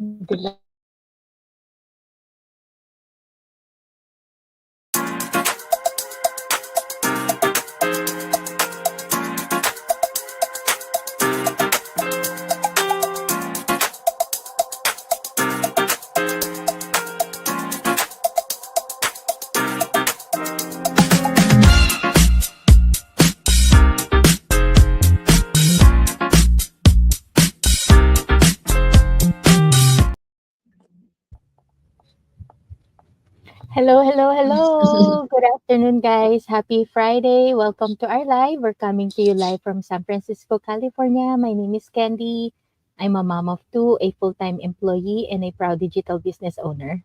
Good luck. Hello, hello, hello. Good afternoon, guys. Happy Friday. Welcome to our live. We're coming to you live from San Francisco, California. My name is Candy. I'm a mom of two, a full time employee, and a proud digital business owner.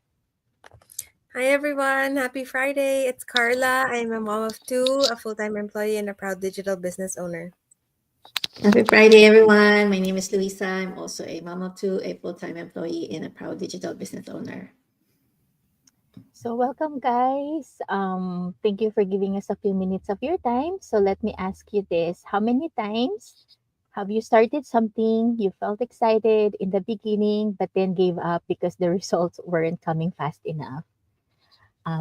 Hi everyone, happy Friday. It's Carla. I'm a mom of two, a full-time employee, and a proud digital business owner. Happy Friday, everyone. My name is Luisa. I'm also a mom of two, a full-time employee, and a proud digital business owner. So, welcome, guys. Thank you for giving us a few minutes of your time. So, let me ask you this: how many times have you started something, you felt excited in the beginning, but then gave up because the results weren't coming fast enough?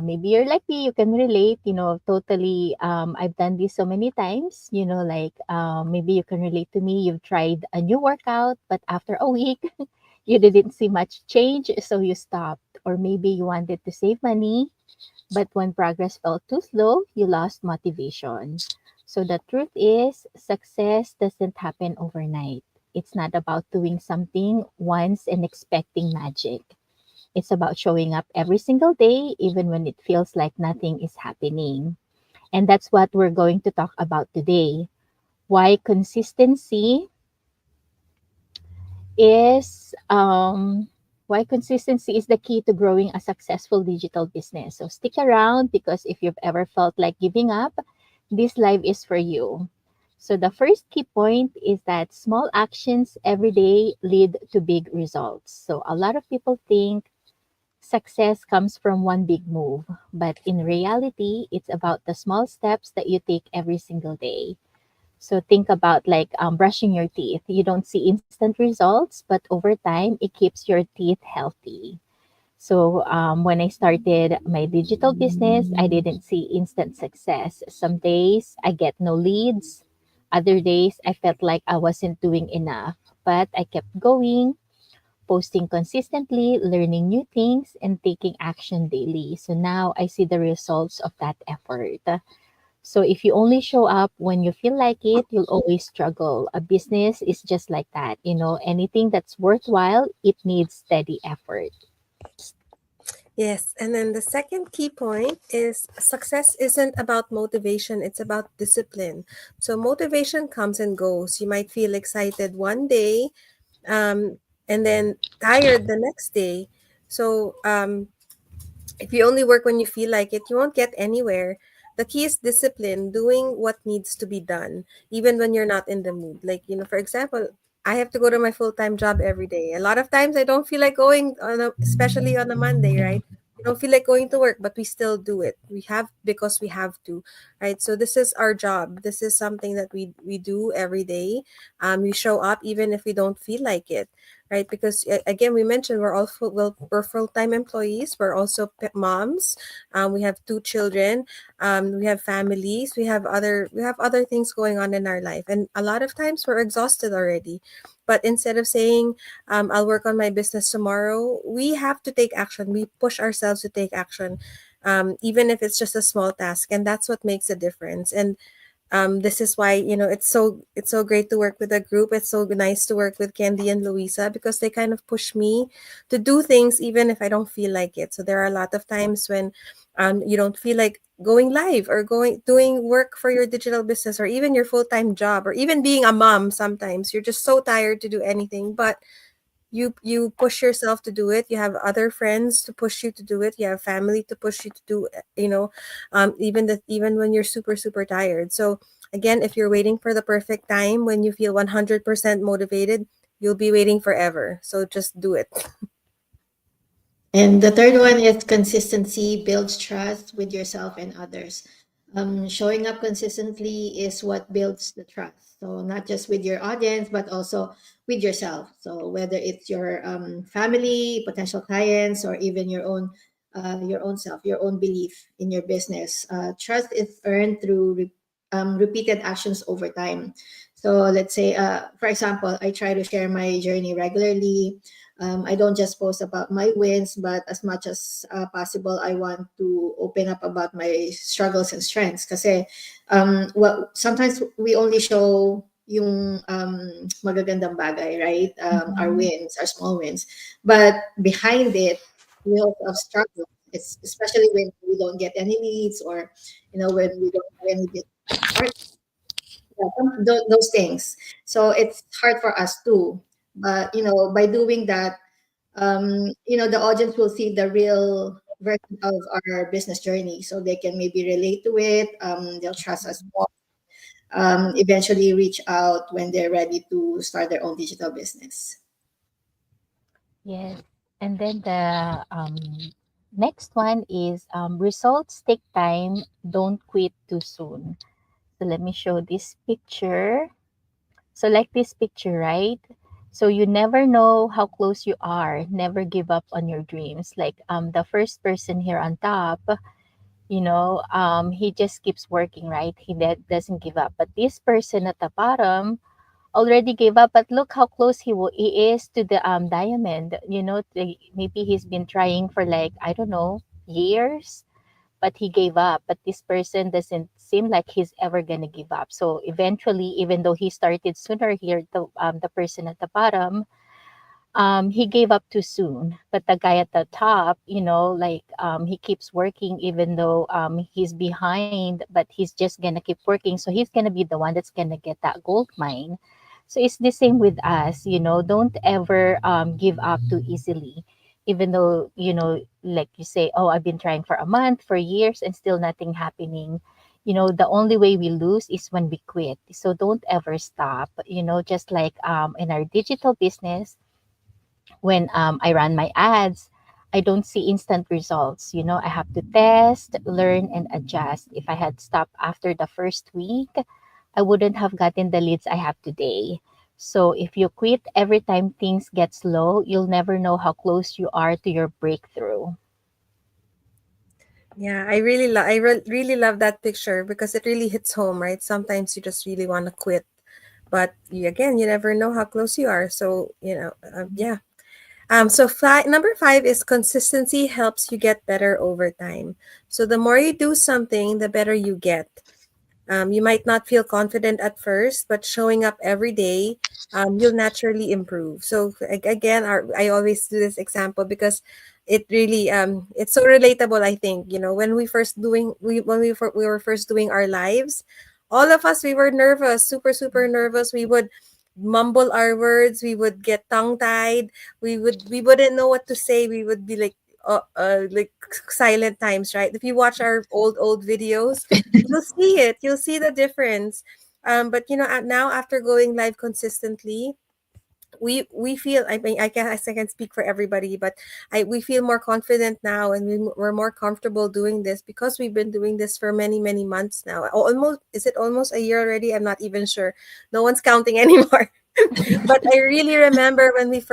Maybe you're lucky, you can relate, totally. I've done this so many times, maybe you can relate to me. You've tried a new workout, but after a week, you didn't see much change, so you stopped. Or maybe you wanted to save money, but when progress felt too slow, you lost motivation. So the truth is, success doesn't happen overnight. It's not about doing something once and expecting magic. It's about showing up every single day, even when it feels like nothing is happening. And that's what we're going to talk about today. Why consistency is why consistency is the key to growing a successful digital business. So stick around, because if you've ever felt like giving up, this live is for you. So the first key point is that small actions every day lead to big results. So a lot of people think success comes from one big move, but in reality, it's about the small steps that you take every single day. So think about like brushing your teeth. You don't see instant results, but over time, it keeps your teeth healthy. So when I started my digital business, I didn't see instant success. Some days I get no leads. Other days I felt like I wasn't doing enough, but I kept going, posting consistently, learning new things, and taking action daily. So now I see the results of that effort. So if you only show up when you feel like it, you'll always struggle. A business is just like that. Anything that's worthwhile, it needs steady effort. Yes, and then the second key point is success isn't about motivation, it's about discipline. So motivation comes and goes. You might feel excited one day, um, and then tired the next day. So if you only work when you feel like it, you won't get anywhere. The key is discipline, doing what needs to be done, even when you're not in the mood. Like, for example, I have to go to my full time job every day. A lot of times I don't feel like going especially on a Monday, right? We don't feel like going to work, but we still do it. We have because we have to, right? So this is our job. This is something that we do every day. We show up even if we don't feel like it, right? Because again, we mentioned we're full time employees. We're also moms. We have two children. We have families. We have other things going on in our life, and a lot of times we're exhausted already. But instead of saying, "I'll work on my business tomorrow," we have to take action. We push ourselves to take action. Even if it's just a small task, and that's what makes a difference. And this is why it's so great to work with a group. It's so nice to work with Candy and Louisa because they kind of push me to do things even if I don't feel like it. So there are a lot of times when you don't feel like going live or going doing work for your digital business or even your full-time job or even being a mom. Sometimes you're just so tired to do anything, but you push yourself to do it. You have other friends to push you to do it. You have family to push you to do even when you're super super tired. So again, if you're waiting for the perfect time when you feel 100% motivated, you'll be waiting forever. So just do it. And the third one is consistency builds trust with yourself and others. showing up consistently is what builds the trust. So not just with your audience, but also with yourself. So whether it's your family, potential clients, or even your own self, your own belief in your business. Trust is earned through repeated actions over time. So let's say, for example, I try to share my journey regularly. I don't just post about my wins, but as much as possible, I want to open up about my struggles and strengths. Kasi, well, sometimes we only show yung magagandang bagay, right? Our Mhm. wins, our small wins. But behind it, we also have struggles. It's especially when we don't get any leads, or when we don't have any business partners, those things. So it's hard for us too. But by doing that, the audience will see the real version of our business journey, so they can maybe relate to it. They'll trust us more. Eventually reach out when they're ready to start their own digital business. Yes. And then the next one is results take time. Don't quit too soon. So let me show this picture. So like this picture, right? So you never know how close you are. Never give up on your dreams. Like the first person here on top, he just keeps working, right? Doesn't give up. But this person at the bottom already gave up. But look how close he is to the diamond. Maybe he's been trying for like, I don't know, years, but he gave up. But this person doesn't seem like he's ever gonna give up. So eventually, even though he started sooner here, the person at the bottom, he gave up too soon. But the guy at the top, like he keeps working even though he's behind, but he's just gonna keep working. So he's gonna be the one that's gonna get that gold mine. So it's the same with us, don't ever give up too easily. Even though, like you say, oh, I've been trying for a month, for years, and still nothing happening. The only way we lose is when we quit. So don't ever stop, just like in our digital business, when I run my ads, I don't see instant results. I have to test, learn, and adjust. If I had stopped after the first week, I wouldn't have gotten the leads I have today. So if you quit every time things get slow, you'll never know how close you are to your breakthrough. Yeah, really love that picture because it really hits home, right? Sometimes you just really want to quit, but again, you never know how close you are. So yeah. So number 5 is consistency helps you get better over time. So the more you do something, the better you get. You might not feel confident at first, but showing up every day, you'll naturally improve. So again, I always do this example because it really it's so relatable. I think when we were first doing our lives, all of us, we were nervous, super nervous. We would mumble our words. We would get tongue tied. We wouldn't know what to say. We would be like silent times, right? If you watch our old videos, you'll see it. You'll see the difference. But now after going live consistently, we feel, I mean, I can speak for everybody, but we feel more confident now, and we're more comfortable doing this because we've been doing this for many months now. Almost, is it almost a year already? I'm not even sure. No one's counting anymore. But I really remember when we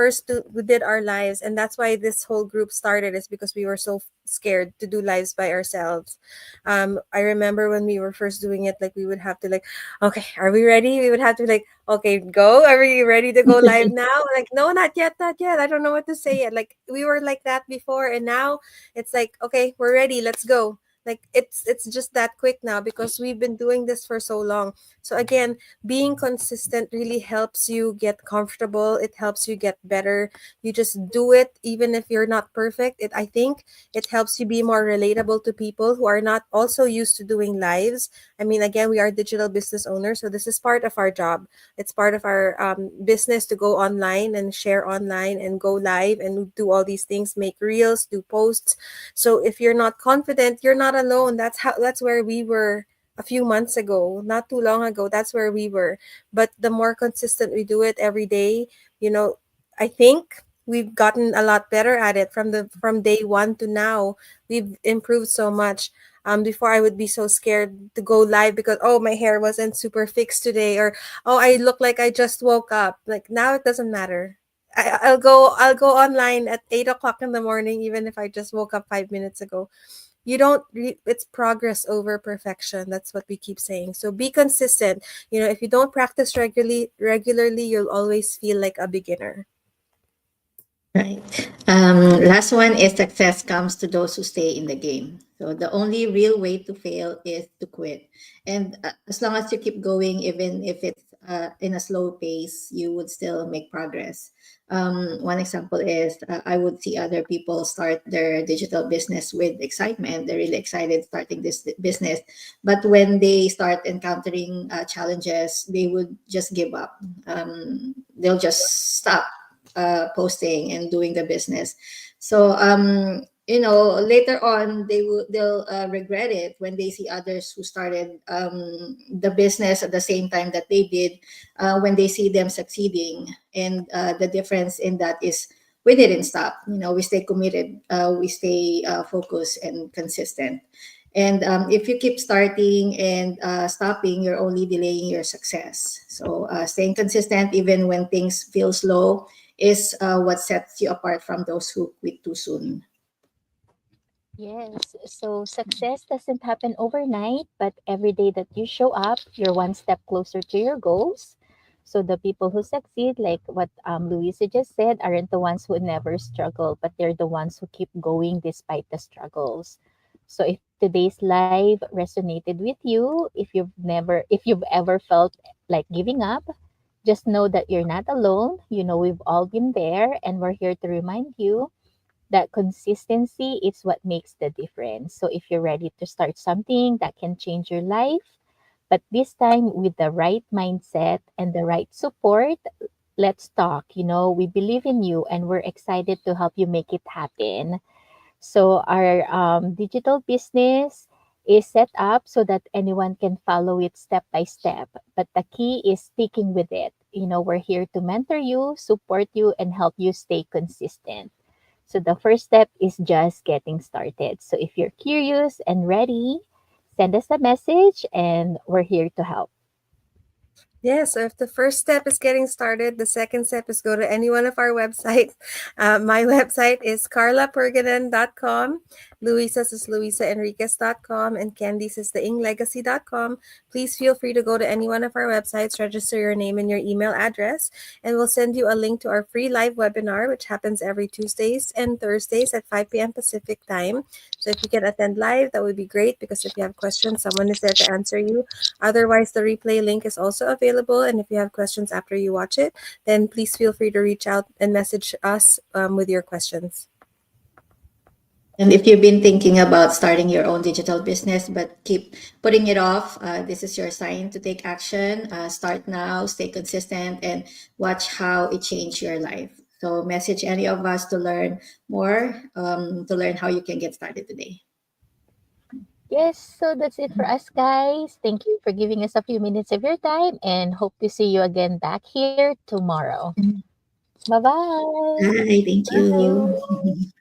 did our lives, and that's why this whole group started, is because we were so scared to do lives by ourselves. I remember when we were first doing it, like we would have to like, okay, are we ready? We would have to like, okay, go. Are we ready to go live now? Like, no, not yet, not yet. I don't know what to say yet. Like we were like that before, and now it's like, okay, we're ready. Let's go. Like it's just that quick now because we've been doing this for so long. So again, being consistent really helps you get comfortable. It helps you get better. You just do it even if you're not perfect. I think it helps you be more relatable to people who are not also used to doing lives. I mean, again, we are digital business owners, so this is part of our job. It's part of our business to go online and share online and go live and do all these things, make reels, do posts. So if you're not confident, you're not alone. That's where we were a few months ago, not too long ago. That's where we were. But the more consistent we do it every day, I think we've gotten a lot better at it from day one to now. We've improved so much. Before I would be so scared to go live because, oh, my hair wasn't super fixed today, or oh, I look like I just woke up. Like now it doesn't matter. I'll go online at 8 o'clock in the morning, even if I just woke up 5 minutes ago. You don't it's progress over perfection. That's what we keep saying. So be consistent. If you don't practice regularly, you'll always feel like a beginner. Right. Last one is success comes to those who stay in the game. So the only real way to fail is to quit. And as long as you keep going, even if it's in a slow pace, you would still make progress. One example is I would see other people start their digital business with excitement. They're really excited starting this business. But when they start encountering challenges, they would just give up. They'll just stop posting and doing the business. So later on they'll regret it when they see others who started the business at the same time that they did, when they see them succeeding. And the difference in that is we didn't stop. We stay committed, we stay focused and consistent. And if you keep starting and stopping, you're only delaying your success. So staying consistent even when things feel slow is what sets you apart from those who quit too soon. Yes, so success doesn't happen overnight, but every day that you show up, you're one step closer to your goals. So the people who succeed, like what Louisa just said, aren't the ones who never struggle, but they're the ones who keep going despite the struggles. So if today's live resonated with you, if you've ever felt like giving up, just know that you're not alone. We've all been there, and we're here to remind you that consistency is what makes the difference. So if you're ready to start something that can change your life, but this time with the right mindset and the right support, let's talk. We believe in you and we're excited to help you make it happen. So our digital business is set up so that anyone can follow it step by step. But the key is sticking with it. We're here to mentor you, support you, and help you stay consistent. So the first step is just getting started. So if you're curious and ready, send us a message and we're here to help. Yeah, so if the first step is getting started, the second step is go to any one of our websites. My website is carlaperganan.com, Luisa's is luisaenriquez.com, and Candice is theinglegacy.com. Please feel free to go to any one of our websites, register your name and your email address, and we'll send you a link to our free live webinar, which happens every Tuesdays and Thursdays at 5 p.m. Pacific time. So if you can attend live, that would be great, because if you have questions, someone is there to answer you. Otherwise, the replay link is also available. And if you have questions after you watch it, then please feel free to reach out and message us with your questions. And if you've been thinking about starting your own digital business but keep putting it off, this is your sign to take action. Start now, stay consistent, and watch how it changes your life. So message any of us to learn more, to learn how you can get started today. Yes, so that's it for us, guys. Thank you for giving us a few minutes of your time and hope to see you again back here tomorrow. Bye bye. Bye. Thank Thank you. you.